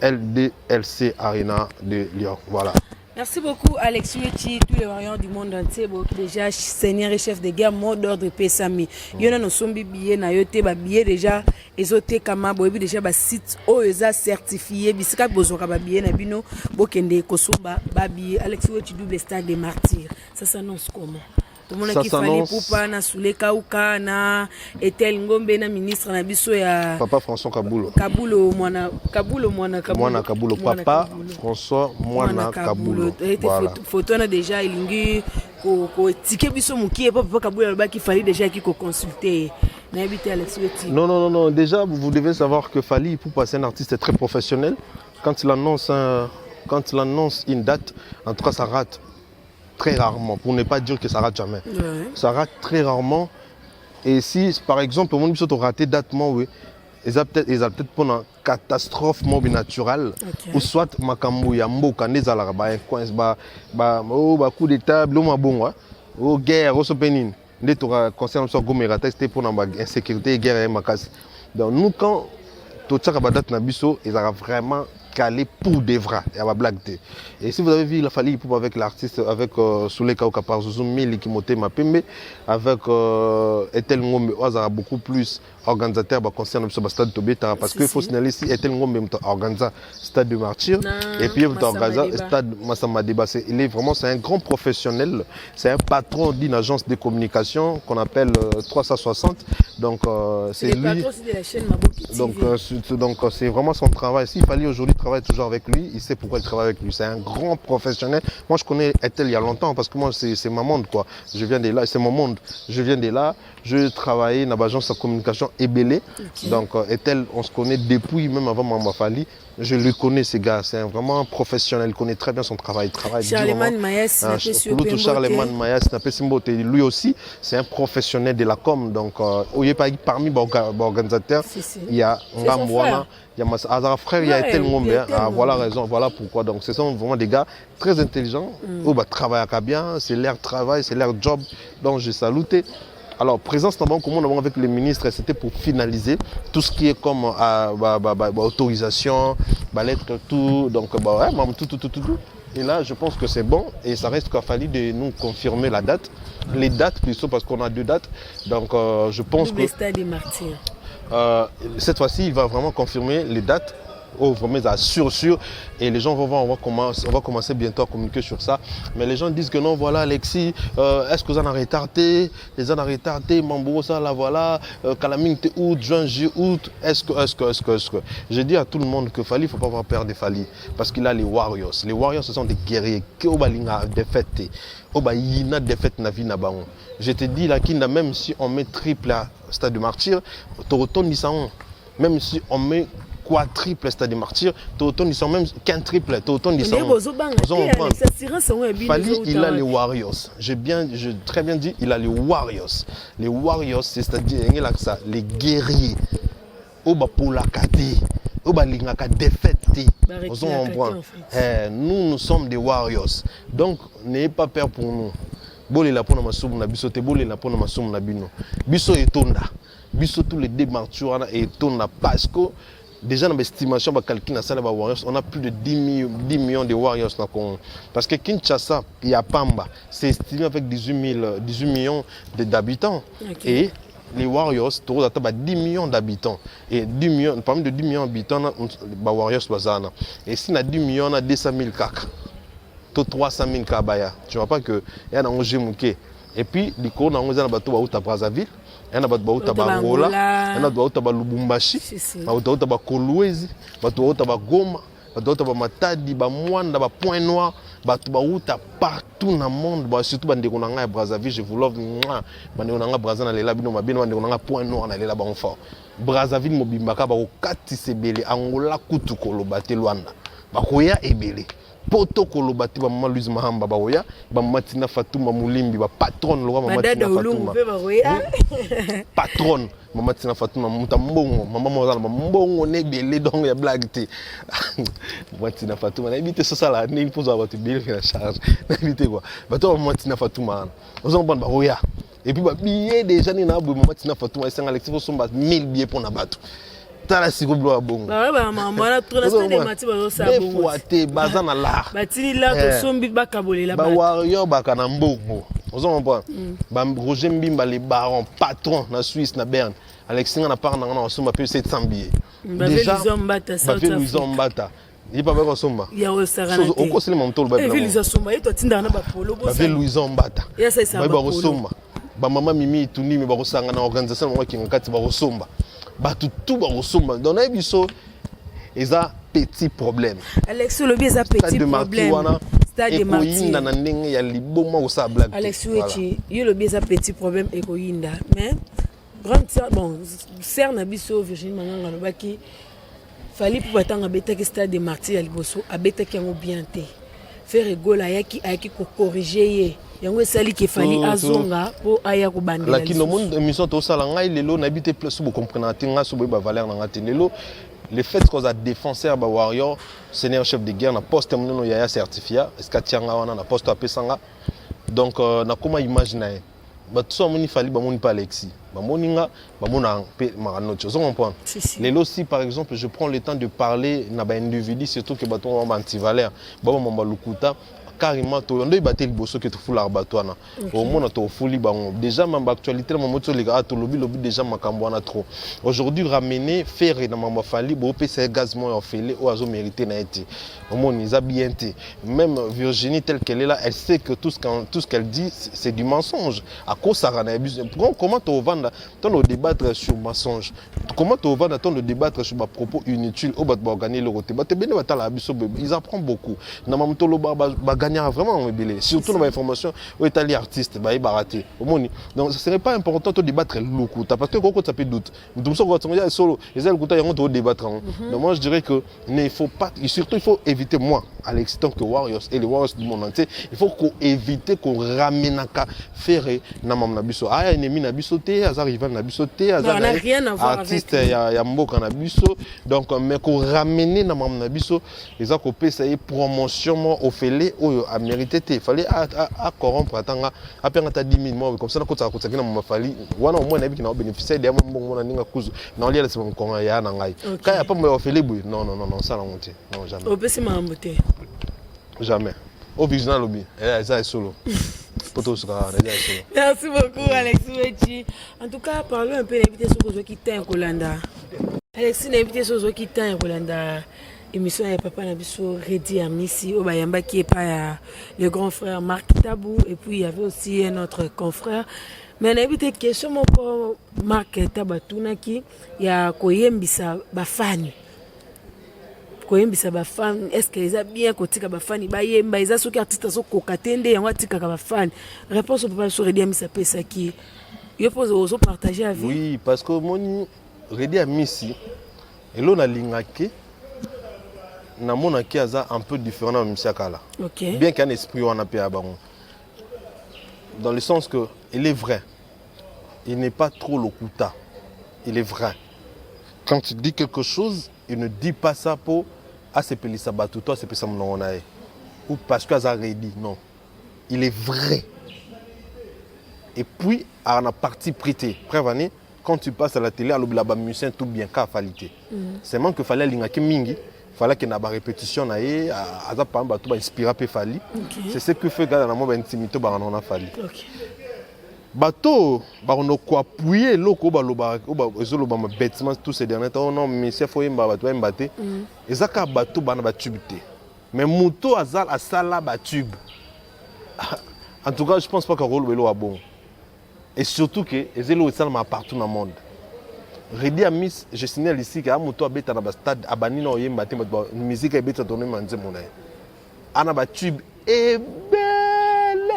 LDLC Arena de Lyon. Voilà. Merci beaucoup Alex Wechi, tous les Warriors du monde entier, déjà seigneur et chef de guerre, mot d'ordre Pesami. Il y a nos billets, na yote ba billets déjà, ezote kama bobi déjà ba site oeza certifié, bisika bozoka ba billets na bino, bokende kosomba ba billets. Alex Wechi double stade des martyrs. Ça s'annonce comment? Tout le monde qui fallait pour pas na Souleka Ouka na Etel Ngombe na ministre na biso ya Papa François Kabulo. Kabulo Papa François Mwana Kabulo. Voilà. Photo na déjà ilingi ko tike biso mukie papa Kabulo ba qui fallait déjà qui ko consulter na habité Alex Wechi. Non, déjà vous devez savoir que Fally Ipupa c'est un artiste très professionnel. Quand il annonce une date, en tout cas ça rate très rarement, pour ne pas dire que ça rate jamais. Ouais. Ça rate très rarement. Et si, par exemple, au moment où on raté date, oui, ils ont peut-être pour une catastrophe naturelle, ou soit makambo ya mboka nezala ba coin ba coup d'état bloma bon ou guerre au sopenin nde to concerne so gomera testé pour na insécurité guerre et makas. Donc nous quand to tsaka ba date na biso ils ont vraiment calé pour des vrais, il y a ma blague. Et si vous avez vu la Fally Ipupa avec l'artiste, avec Souleka Ouka par Zuzumi, Likimote Mapembe, avec Etel Ngombe, il y a beaucoup plus organisateur concernant le stade de Beta, parce qu'il faut signaler ici Etel Ngombe organise stade de Martyr, et puis il organise stade Massamba Débat. Il est vraiment, c'est un grand professionnel, c'est un patron d'une agence de communication qu'on appelle 360. Donc c'est lui. Donc c'est vraiment son travail. S'il fallait aujourd'hui travailler toujours avec lui, il sait pourquoi il travaille avec lui. C'est un grand professionnel. Moi je connais Etel il y a longtemps parce que moi c'est ma monde quoi. Je viens de là, c'est mon monde. Je viens de là, je travaillais dans l'agence de communication Ebélé. Okay. Donc Etel, on se connaît depuis même avant Mama Fally. Je le connais ce gars, c'est vraiment un professionnel, il connaît très bien son travail. Charlemagne Mayas, lui aussi, c'est un professionnel de la com. Donc, parmi les organisateurs, il y a Ngamwana, il y a Azara frère, il y a Etel Ngombe. Voilà raison, voilà pourquoi. Donc, ce sont vraiment des gars très intelligents. Ils travaillent bien, c'est leur travail, c'est leur job. Donc, je salue. Alors, présence notamment, comment on a avec les ministres, c'était pour finaliser tout ce qui est comme autorisation, lettre, tout. Donc, tout. Et là, je pense que c'est bon. Et ça reste qu'il a fallu de nous confirmer la date. Les dates, plutôt, parce qu'on a 2 dates. Donc, je pense que cette fois-ci, il va vraiment confirmer les dates. Vraiment sûr. Et les gens vont voir, on va commencer bientôt à communiquer sur ça. Mais les gens disent que non, voilà Alexis, est-ce que vous en avez retardé? Les gens ont retardé, Mambo, ça, là, voilà, Calamine, août, juin, juillet, août, est-ce que. Je dis à tout le monde que Fally, il ne faut pas avoir peur de Fally. Parce qu'il a les Warriors. Les Warriors, ce sont des guerriers. Qui ont défaite. Obayina défaite na vie na baon. Je te dis, là, même si on met triple à Stade de Martyr, Toroton, même si on met quadruple stade de martyr, ils sont même qu'un triple. Fally, il a les Warriors. J'ai très bien dit, il a les Warriors. Les Warriors, c'est-à-dire les guerriers. Nous sommes des Warriors. Donc, n'ayez pas peur pour nous. Biso etonda. Biso tous les démartures etonda parce que déjà dans l'estimation, on a plus de 10 millions de Warriors. Parce que Kinshasa, il y a Pamba, c'est estimé avec 18 millions d'habitants. Okay. Et les Warriors, tu as 10 millions d'habitants. Et 10 millions, parmi les 10 millions d'habitants, les Warriors, et si on a 10 millions, on a 200 000 caca. 300 000 kabaya. Tu vois pas que il y a un Mouké. Et puis, les cours dans les bateaux à Brazzaville, il y a un bateau à Angola, il y a un bateau à Lubumbashi, il y a un bateau à Kolwezi, il y a un bateau à Goma, il y a un bateau à Matadi, il y a un Point Noir, il y a un bateau partout dans le monde, surtout à Brazzaville, je vous love, Brazzaville, Point Noir, Brazzaville, Mobimbaka, Katisebele, Angola, Kutukolo, Batelwanda, Bakoya Ebele. Poto kolobati ba mama Louise Mahamba ba oya ba Matina Fatouma Mulimbi ba patron lo mama Matina Fatouma patron mama Matina Fatouma mutambongo mama mozala mbongo ne belé donc ya blague te Matina Fatouma na éviter ça là ne pose ba te belé la charge na éviter quoi ba to mama Matina Fatouma ozon ban ba oya et puis ba billet déjà ni na bo mama Matina Fatouma c'est Alexis fo somba 1000 billets pour na bato. Tala si kublo bongo. Ba ba mama na tuna stade mati ba zo sa bongo. Ba te bazana la. Ba tini la to sombi ba kabolela ba. Ba Warrior ba kana mbongo. Ozo comprendre. Ba Roger Mbimba les barons patron na Suisse na Berne. Alexis na part na somba peu 700 billets. Déjà ba fait Louison Mbata. Il pas ba somba. Ya o sarana. O ko sele mamtolo ba. E Louison somba e to tinda na ba polo bo. Ba fait Louison Mbata. Ya sa sa ba somba. Ba mama Mimi Tuni me ba ko sanga na organisation mo ki ngati ba ko somba. Tout va ressemble. Dans les bisous, ils ont petit problème. Alex, le bien, ça petit problème. Stade de Martyr. Alex, il y a le bien, ça petit problème. Écoïnda. Mais, grande sœur, bon, sœur Nabiso, Virginie Manganga, le baki, fallait pour attendre à bêta que stade de Martyr, à Liboso, à bêta qui a bien été. Faire rigolo, à qui corriger. Yango sali ke fali azonga po aya ko bandela. Lakini monde émission to sala ngai lelo nabité plus bo comprendre tinga so ba valeur na ngati lelo le fait qu'on a défenseur ba Warrior senior chef de guerre na poste mono ya certificat est-ce que tianga wana na poste apesanga donc na comment imaginer ba tout moni fali ba moni pas Alexis ba moninga ba mona pe marano chose on comprend lelo si par exemple je prends le temps de parler na ba individu surtout que ba to anti-valeur ba mamba lukuta carrément to ndo ibaté liboso que to fula batwana au moins to fuli bango déjà même actualité na moto les gars to lobby déjà makambo na trop aujourd'hui ramener faire na mama fali bo pc gaz mo en félé ou azo mérité na été au moins ils a bien été même Virginie telle qu'elle est là elle sait que tout ce qu'elle dit c'est du mensonge à cause ça rana abuse comment to vendre ton débattre sur mensonge comment to vendre ton débattre sur ma propos inutile au bat gagner le côté bat bien va la abuse ils apprennent beaucoup na mama to lo vraiment belé surtout dans l'information où est allé artiste bah il baraté au monde donc ce serait pas important de débattre beaucoup parce que quand ça peut doute tout ça quand on est solo les ailes quand on débattre donc moi je dirais que il faut pas et surtout il faut éviter moi à l'existant que Warriors et les Warriors du monde entier il faut qu'on évite qu'on ramène à faire na mam na biso ah ennemi na biso té azar rival na biso té azar artiste ya mboka na biso donc mais qu'on ramène na mam na biso les a copé ça est promotion au félé a mérité il fallait à corrompre atanga à perdre ta 10 000 mois comme ça na kota kina mama fali wana au moins na biki na bénéficier de mbongo na ninga kuzu na lia c'est mon konga ya na ngai kaya pas me ofele boy non ça la monter non jamais au pesi ma mbote jamais au visional lobby ça est solo poto sera solo. Merci beaucoup Alexis Wechi. En tout cas parlons un peu d'invité sur Kozo Kita Kolanda. Alexis l'invité sur Kozo Kita Kolanda. Émission ya papa na biso Redi Amisi au bayamba qui est pas le grand frère Marc Tabou et puis il y avait aussi un autre confrère mais on a invité question moko Marc Tabatuna qui ya koyembisa bafani est-ce que les bien kotika bafani bayemba eza soki artiste so kokatende yango atika ka bafani réponse au papa sur Redi Amisi pesa qui yo pose aux partager avec oui parce que moni Redi Amisi et l'on a lingaki na mona qui a un peu différent dans Misiakala. Okay. Bien qu'un esprit on a pu avoir. Dans le sens que il est vrai. Il n'est pas trop lokuta. Il est vrai. Quand tu dis quelque chose, il ne dit pas ça pour asepeli sabatu toi c'est ça mon onae ou parce que ça redit non. Il est vrai. Et puis à la partie prêtée, prévenez quand tu passes à la télé à l'obla musicien tout bien qu'à qualité. C'est même que fallait l'ingaki mingi. Il fallait qu'il y ait une répétition, il inspiré Fali. C'est ce que fait dans la intimité on a Fali. bato bakono ko appuyer loko baloba ezoloba ma bêtement tous ces derniers temps non mais c'est faut yemba bato yemba te ezaka bato bana ba tube te mais moto azal asala ba tube en tout cas je pense pas que rôle belo a bon et surtout que ezelo esala ma partout dans le monde Redi a mis je signale ici que moto abeta na ba stade abani na yemba te musique ebeta donner manze mona ana ba tube et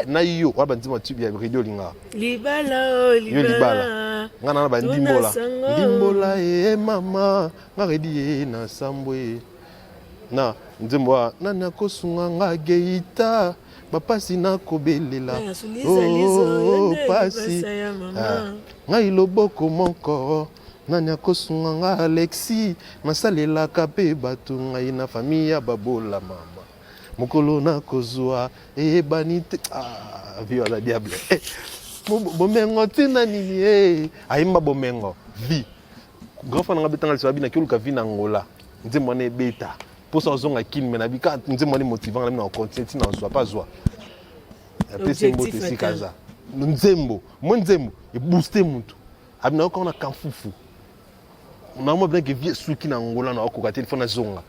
na yo wa banzi matibi ya radio linga libala ngana na bandimbola ndimbola mama ngaredi na sambwe na nzembo nani akosunga nga geita bapasi na kobelela oh pasi ngai loboko moko nani akosunga nga Alexis masalela kape batu ngai na famille ya babola mama mokolo na kozwa banite vi ala diable bomengo tina nini ayimba bomengo vi grand frère nga betanga lisabi na kioluka vi na ngola nzembo na ebeta posa ozonga kin mena bika nzembo ni motivant na continuer tina nzwa pas zwa pe sembo te sikaza nzembo mo nzembo e booster mutu abina ko na kamfufu na mo bien que vi suki na ngola na ko ka téléphone zonga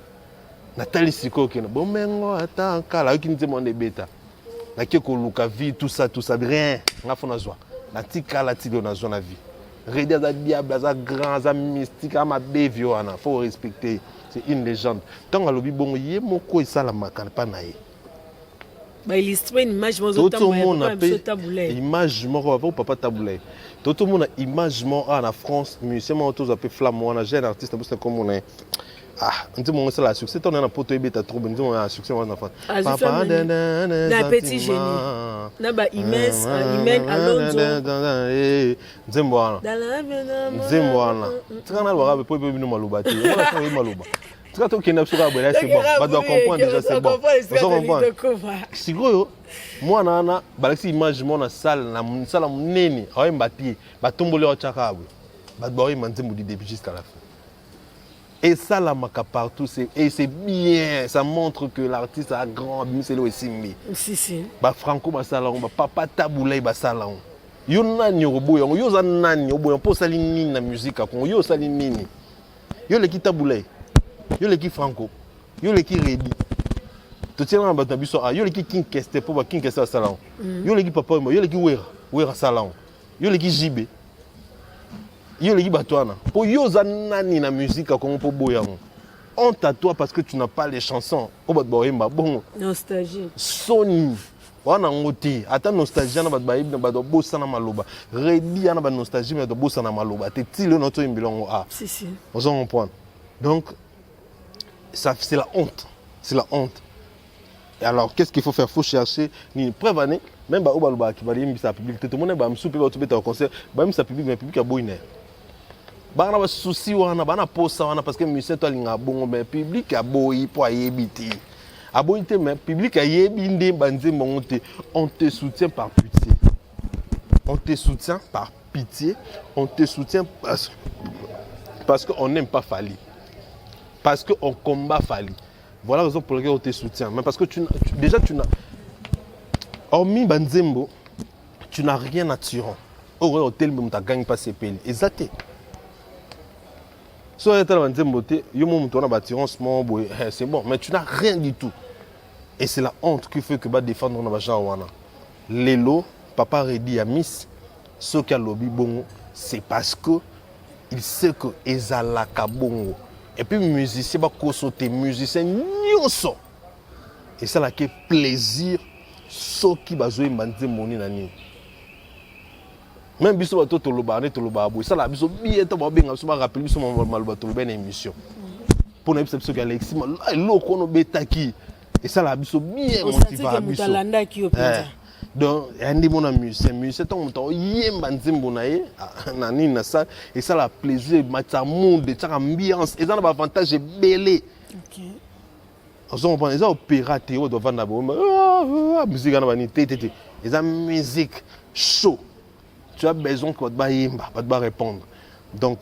Nathalie Sikoke, bon mengo attends kala qui nous demande bêta. Na keko luka vie tout ça rien. Na fona zwa. Na tika la tilo na zona vie. Redi za diable za grand za mystique ama bevio ana faut respecter. C'est une légende. Tant à lobi bon yé moko isala makana pa na ye. Ba illustrer une image mo zo taboulé. Image moko va papa taboulé. Tout le monde a image mo en France, musicien mo tous appelé flamand, un jeune artiste parce que comme on est on dit mon c'est la succès on a un poteau bêta trop on dit on a un succès on a fait papa na petit génie na ba immense imen alonso nzembo tsana lwa ba po bino maluba te on a fait maluba tsaka to kenda suka bola c'est bon ba doit comprendre déjà c'est bon on comprend sikoyo mwana ana balaki image mona salle na sala munene awemba pied ba tombole o chakabwe ba boy manzembo du début jusqu'à la fin. Et ça, la maca partout, et c'est bien, ça montre que l'artiste a grand, c'est le Simbi. Si. Bah Franco Bassalon, bah Papa Taboulay Bassalon. Yo nani oboyo, yo za nani oboyo, po salini na musique a kon, yo salini. Yo le ki Taboulay, yo le ki Franco, yo le ki Redi. To tiens na bata biso a, yo le ki King Keste po ba King Keste Salon. Yo le ki Papa, yo le ki Wera Salon. Yo le ki Jibe. Yo les Batouana. Pour yo zanani na musique comme pour boyang. Honte à toi parce que tu n'as pas les chansons. Au bas boyemba bon. Nostalgie. Sony. Wana ngoti. Ata nostalgie na bas baïb na bas bossa na maloba. Redi na bas nostalgie mais de bossa na maloba. Te tile notre imbilongo a. Si. On s'en comprend. Donc ça c'est la honte. C'est la honte. Et alors qu'est-ce qu'il faut faire? Faut chercher ni prévenir même ba obaloba qui va dire ça public tout le monde ba msoupe ba tout beta au concert. Ba même ça public mais public a boyner. Bana ba souci wana bana posa wana parce que musicien to linga bongo mais public a boyi po ayebiti aboyite mais public a yebi nde banze monte on te soutient par pitié on te soutient par pitié on te soutient parce que on n'aime pas Fally parce que on combat Fally voilà la raison pour laquelle on te soutient mais parce que tu n'as hormis banzembo tu n'as rien à tirer au hôtel même ta gagne pas ses pelles exact. C'est bon, mais tu n'as rien du tout. Et c'est la honte qui fait que va défendre nos gens. Lelo, papa Redi a mis ce qu'il a lobby bongo, c'est parce que il sait que ezalaka bongo. Et puis musicien va sauter musicien nyoso. Et ça là qui plaisir ce qui va jouer manze moni nani. Même biso bato toloba boy ça la biso bien to ba benga so ba rappeler biso maloba toloba na émission pour na biso que Alexis loko no betaki et ça la biso bien motivé biso donc andi mona musicien to yemba nzembo na ye na nini na ça et ça la plaisir matcha monde ça ambiance et ça na avantage belé. OK. On prend les opéra théo de vendre la musique na vanité et ça musique chaud. Tu as besoin que tu vas répondre. Donc,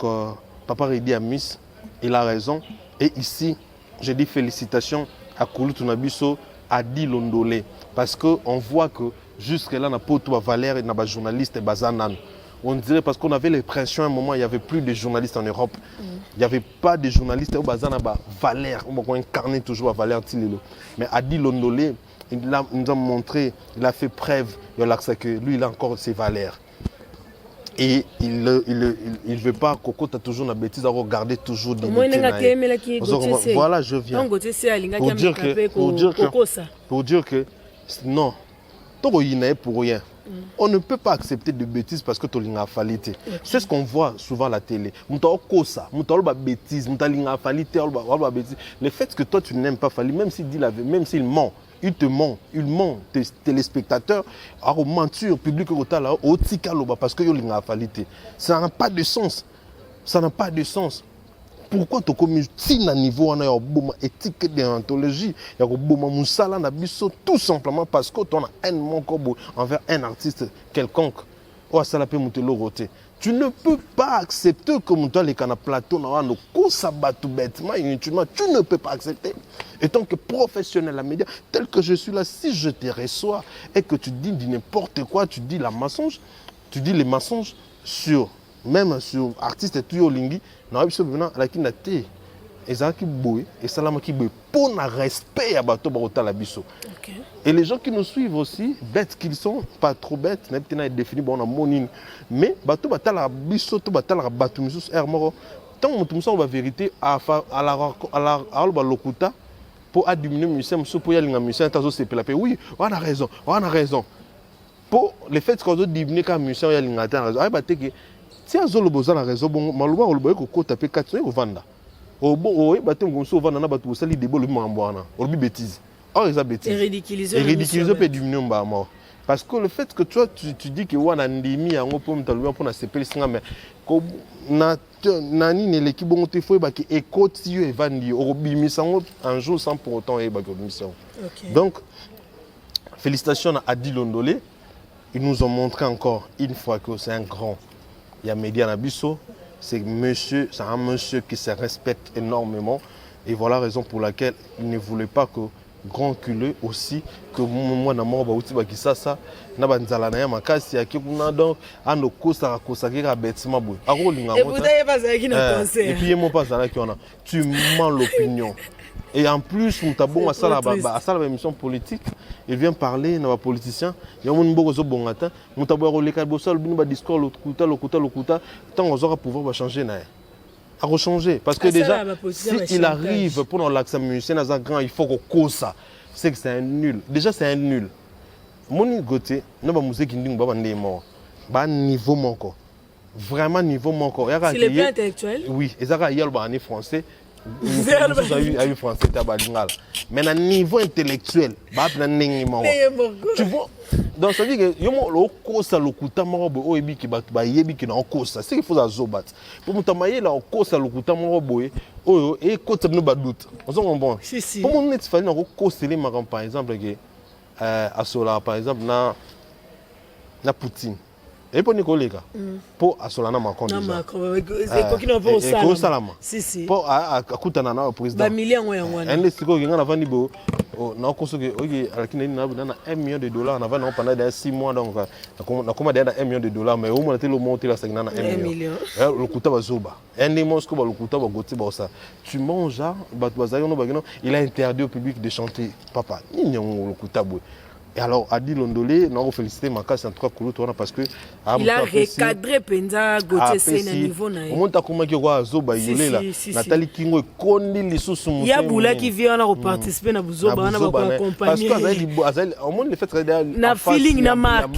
Papa Redi a mis, il a raison. Et ici, je dis félicitations à Koulou Tunabiso, à Di Londolé. Parce qu'on voit que jusque-là, na poto ba Valère et na ba journaliste et bazanan. On dirait parce qu'on avait l'impression à un moment, il n'y avait plus de journalistes en Europe. Il n'y avait pas de journalistes au bazan ba Valère, on incarnait toujours à Valère Tilelo. Mais Adi Londolé, il nous a montré, il a fait preuve de l'accès que lui, il a encore ses valeurs. Et il ne veut pas Coco t'as toujours la bêtise à regarder toujours des voilà, je viens pour dire que non, pour rien. On ne peut pas accepter de bêtises parce que tu as une affalité. C'est ce qu'on voit souvent à la télé. Le fait que toi tu n'aimes pas Fali, même s'il dit la vérité, même s'il ment, il ment tes téléspectateurs, à mentir au public parce que il a affalité. Ça n'a pas de sens. Ça n'a pas de sens. Pourquoi tu as un niveau de éthique et déontologie, tout simplement parce que tu as un manque envers un artiste quelconque. Tu ne peux pas accepter que tu les plateau, tu ne peux pas accepter. Et tant que professionnel à média, tel que je suis là, si je te reçois et que tu dis n'importe quoi, tu dis la mensonge, tu dis les mensonges même sur artistes et tout lingui, na biso bina la kinate ezaki boy et salama ki boy pour na respect à bato barota la biso. Et les gens qui nous suivent aussi, bêtes qu'ils sont, pas trop bêtes, n'a pas défini bon na monine, mais bato batala biso to batala bato misus ermoro tant mutum sa ba vérité à la lokuta pour diminuer musicien pour y aller dans musicien tazo c'est la paix. Oui, on a raison. Pour le fait qu'on doit diminuer comme musicien y aller dans raison. Ay bateke si azolo boza na raison bon maluba oloboye ko taper 4 ko vanda o batem gonso vanda na batu sali debo le mambwana olobi bêtise eza bêtise et ridiculiser peut diminuer mba mort parce que le fait que toi tu dis que wana ndimi yango po mtaluba po na sepeli singa mais ko na nani ne l'équipe bon te foi ba ki ekoti yo evandi obimisa un jour sans pour autant e ba ko mission. Donc félicitations à Adi Londolé, ils nous ont montré encore une fois que c'est un grand. Il y a Média Nabiso, c'est un monsieur qui se respecte énormément. Et voilà la raison pour laquelle il ne voulait pas que grand culé aussi, que moi, je suis ça, ça, na banzala na ya makasi ya kikuna donc ando kosa kira bêtement boy. Et vous n'avez pas ça qui n'a pensé. Et puis moi pas ça qui on a. Tu mens l'opinion. Et en plus, on t'a bon à ça la émission politique, il vient parler dans les politiciens, il y a un bon bon matin, on t'a bon les calbosol, bin ba discours l'autre tant on aura pouvoir changer na. À rechanger parce que déjà si il arrive pour l'accès musicien dans un grand il faut qu'on ça. C'est que c'est un nul. Déjà c'est un nul. Mon côté, non ba musique nding ba ndé mort. Ba niveau manko. Vraiment niveau manko. C'est le plan intellectuel. Oui, et ça il y a le français. Eu français mais à niveau intellectuel tu vois donc ça veut dire que yomo lo kosa lokuta morobo o ebi ki batu ba yebi ki na kosa c'est qu'il faut azobat pour mutamaye la kosa lokuta morobo o e kota no badut on s'en bon pour mon net fallait na kosa les marins par exemple que à Sola par exemple na Poutine et pour Nicolas pour Asolana Macron déjà c'est quoi qui n'a pas au salama si pour akutana na président ba million ngwana un siko ngana vandi bo na kosoke oki alakina na $1 million na vandi pendant 6 mois donc na comment derrière $1 million mais au moins te le monter la sagna na 1 million le kuta bazoba un démon ko ba le kuta ba goti ba ça tu manges ba bazayo no bagino il a interdit au public de chanter papa ni le kuta bo. Et alors, Adi Londolé, nous avons félicité Makasi en tout cas parce que il a recadré Penza Gauthier c'est un niveau na. On monte comment qui roi Zoba yolé là. Nathalie Kingo kondi lisusu muté. Il y a Boula qui vient à participer na Zoba na ba accompagner. Parce que on monte le fait que na feeling na marque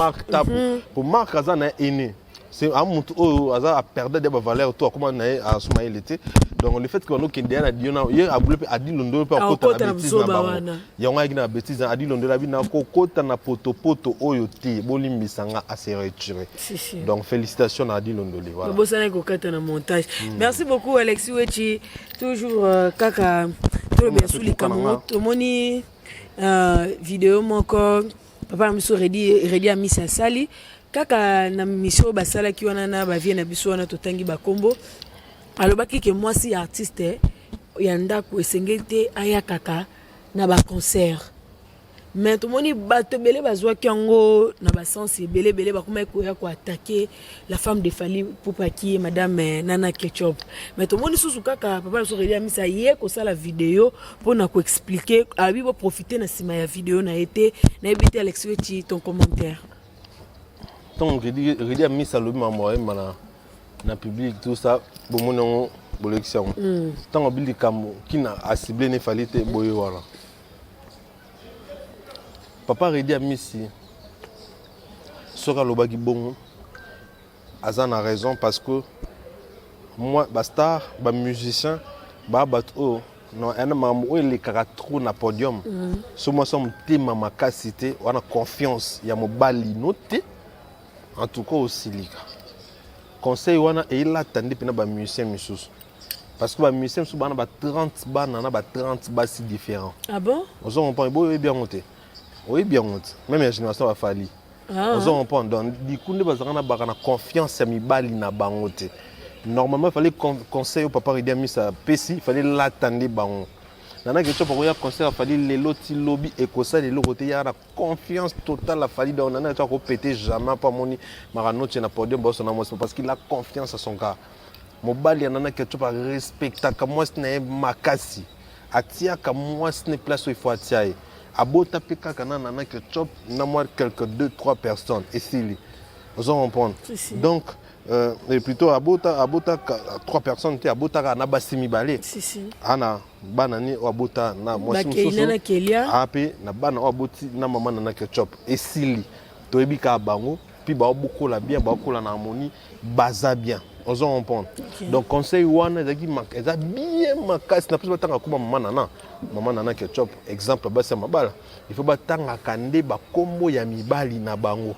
pour marque azana aîné. C'est un monte a perdu des valeurs toi comment na a suma il était. Donc le fait que nous qui derrière Diona hier a voulu Adi Londolé pas côté na bêtise na. Il y a un bêtise Adi Londolé bi na kokota na poto oyo te bolimbisanga à se retirer. Donc félicitations à Adi Londolé voilà. Bosana kokata na montage. Merci beaucoup Alexis Wechi toujours kaka to bien sous les cameroun to moni vidéo moko papa miso ready a misa sali kaka na mission basala ki wana na ba vie na biso wana totangi ba kombo alobaki que moi si artiste ya ndako esengete aya kaka na ba concert mais tomoni bato ebele bazwaki yango na basens ebele ebele bakoma ekoya koattaquer la femme de Fally Ipupa qui est madame Nana Ketchup. Mais tomoni susu kaka papa so Redi Amisa ye kosala vidéo mpona koexpliquer abi bo profiter na sima ya vidéo na été na ebite Alex Weti ton commentaire. Donc Redi Amisa lobi mamoye mana na public tout ça bomonongo bolection. Tant obili kamo qui na a ciblé ne Fally te boye wala. Papa Redi Amisa sera lobaki bongo Azan a raison parce que moi bastar ba musicien ba bato non un mamu il est trop na podium so moi som tema makasité on a confiance ya mobali noté en tout cas aussi lika conseil wana et il attendait pena ba musicien misusu parce que ba musicien sou bana ba 30 bana na ba 30 basi différents. Ah bon? On on prend beau bien monté. Oui bien monté. Même la génération va Fally. On prend donc du coup ne bazana ba na confiance ya mibali na bangote. Normalement il fallait conseil au papa Redi Amisa pesi, il fallait l'attendre bango. Nana Ketchup pour ya conseil il fallait les loti lobby et que ça les côté ya la confiance totale à Fally donc nana tu péter jamais pas moni maranoche na podium boss na parce qu'il a confiance à son gars. Mobali Nana Ketchup respecta comme moi ce n'est makasi. Atia comme moi ce n'est place où il faut atiaye. Abota peka kana Nana Ketchup na moi quelques 2-3 personnes et si vous en comprendre. Donc et plutôt abota 3 personnes qui abota na basimi balé. Si. Ana banani o abota na moi soso. Ape na bana o aboti na maman Nana Ketchup et si to ebika bango puis ba beaucoup la bien ba ko la harmonie baza bien. On s'en comprend. Donc conseil wana ezaki eza bien makasi na plus batanga kuma maman Nana Ketchup exemple basa mabala il faut batanga kande ba kombo ya mibali na bango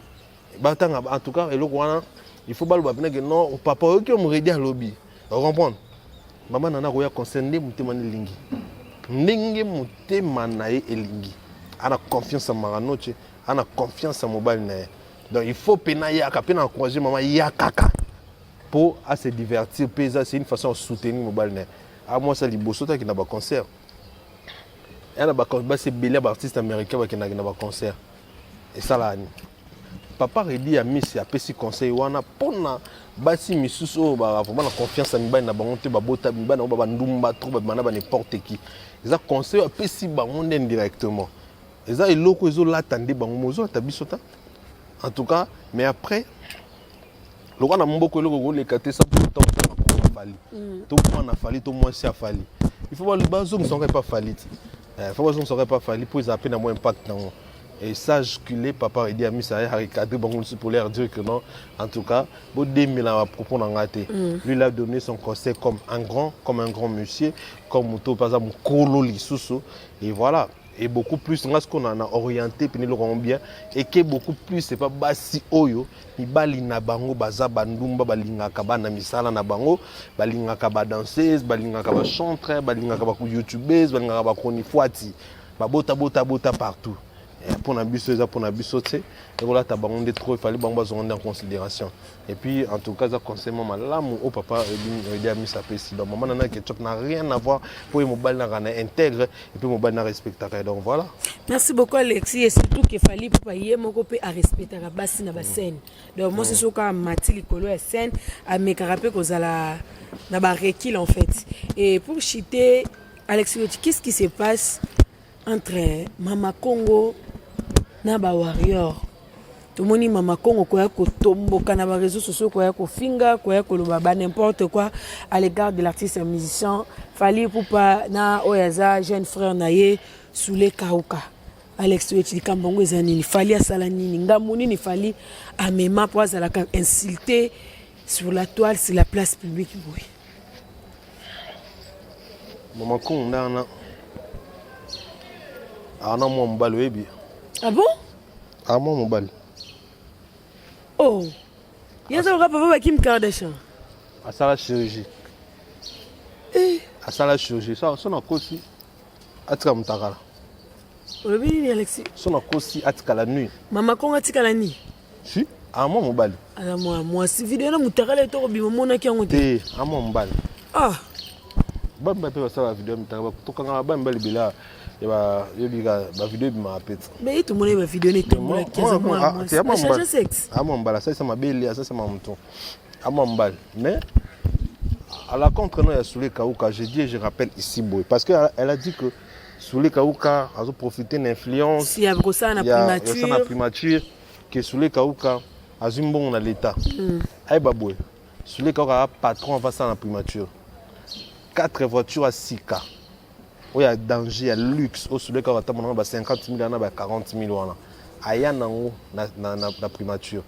batanga en tout cas eloko wana il faut baloba que non papa oki o Redi a lobby vous comprendre maman Nana ko ya concerné mutema ni lingi ndenge mutema na ye elingi ana confiance en maranoche ana confiance en mobile na ye donc il faut pena ya kapena encourager maman ya kaka pour à se divertir c'est une façon de soutenir mobile à moi ça liboso ta qui na ba concert et na ba c'est belé artiste américain qui na ba concert et ça là papa Redi Amisa a pesi conseil wana pona basi misusu ba vraiment la confiance en mibali na bango te ba bota mibali na ba ndumba trop ba na ba n'importe qui ça conseil a pesi bango indirectement et ça eloko ezo l'attendre bango mozo tabisota en tout cas mais après le roi n'a beaucoup le côté ça pour temps Fally tout le monde a Fally tout le monde a Fally il faut voir les bases ne sont pas Fally il faut voir ne sont pas Fally pour zapper na moins impact dans et sage que les papa Redi Amisa a recadré bango pour leur dire que non en tout cas beau 2000 à propos n'a raté lui il a donné son conseil comme un grand monsieur comme moto par exemple kolo lisusu et voilà et beaucoup plus ce qu'on a orienté puis nous le bien et que beaucoup plus c'est pas basi oyo mibali na bango baza bandumba balingaka bana misala na bango balingaka ba danseuse balingaka ba chanteur balingaka ba youtubeuse balingaka ba konifwati ba bota partout pour na biso ça pour na biso tu sais et voilà ta bango de trop il fallait bango en considération et puis en tout cas ça concerne malamu au papa Redi Amisa pesi donc maman Nana Ketchup n'a rien à voir pour mobile na intègre et puis mobile na respecter donc voilà. Merci beaucoup Alexis et surtout que Fally Ipupa yé moko pe a respecter la basi na ba scène donc moi c'est sûr ka mati likolo ya scène a me karape kozala na ba requil en fait et pour chiter Alexis qu'est-ce qui se passe entre Mama Congo na ba warrior tomoni Mama Congo koya ko tomboka na ba réseaux sociaux koya ko finga koya ko loba ba n'importe quoi à l'égard de l'artiste et musicien Fally Ipupa na oyaza jeune frère naye Soule Kauka Alex Weti kambongo ezanini Fally asala nini ngamuni ni Fally amema pour azala insulté sur la toile sur la place publique oui Mama Congo na ana mo mbalo ebi. Ah bon? Ah mo mbalo. Oh. Yaza ka papa Kim Kardashian. Asala chirurgie. Asala chirurgie. Ça na kosi atika mutakala. Olobi ni Alexis. So na kosi atika la nuit. Mama Congo atika la nuit. Si, ah mo mbalo. Ala moi si vidéo na mutakala to bima mona ki yango te. Amo mbalo. Ah. Bamba pe basala vidéo mutakala to kanga bamba libila. ba vidéo bima pete. Mais tout le monde va vidéo net moi changer sexe. Mbala ça m'a belé ça m'a mouton. Mbala mais à la contre non ya Soulé Kaouka, je dis et je rappelle ici boy parce que elle a dit que Soulé Kaouka a profité d'influence. Si a ça na primature que Soulé Kaouka a bon dans l'état. Ay baboy. Soulé Kaouka patron va ça na primature. 4 voitures à 6K. Il y a danger, il y a luxe. Au Soulé Kaouka, 50 000, 40 000. Aya nango na primature.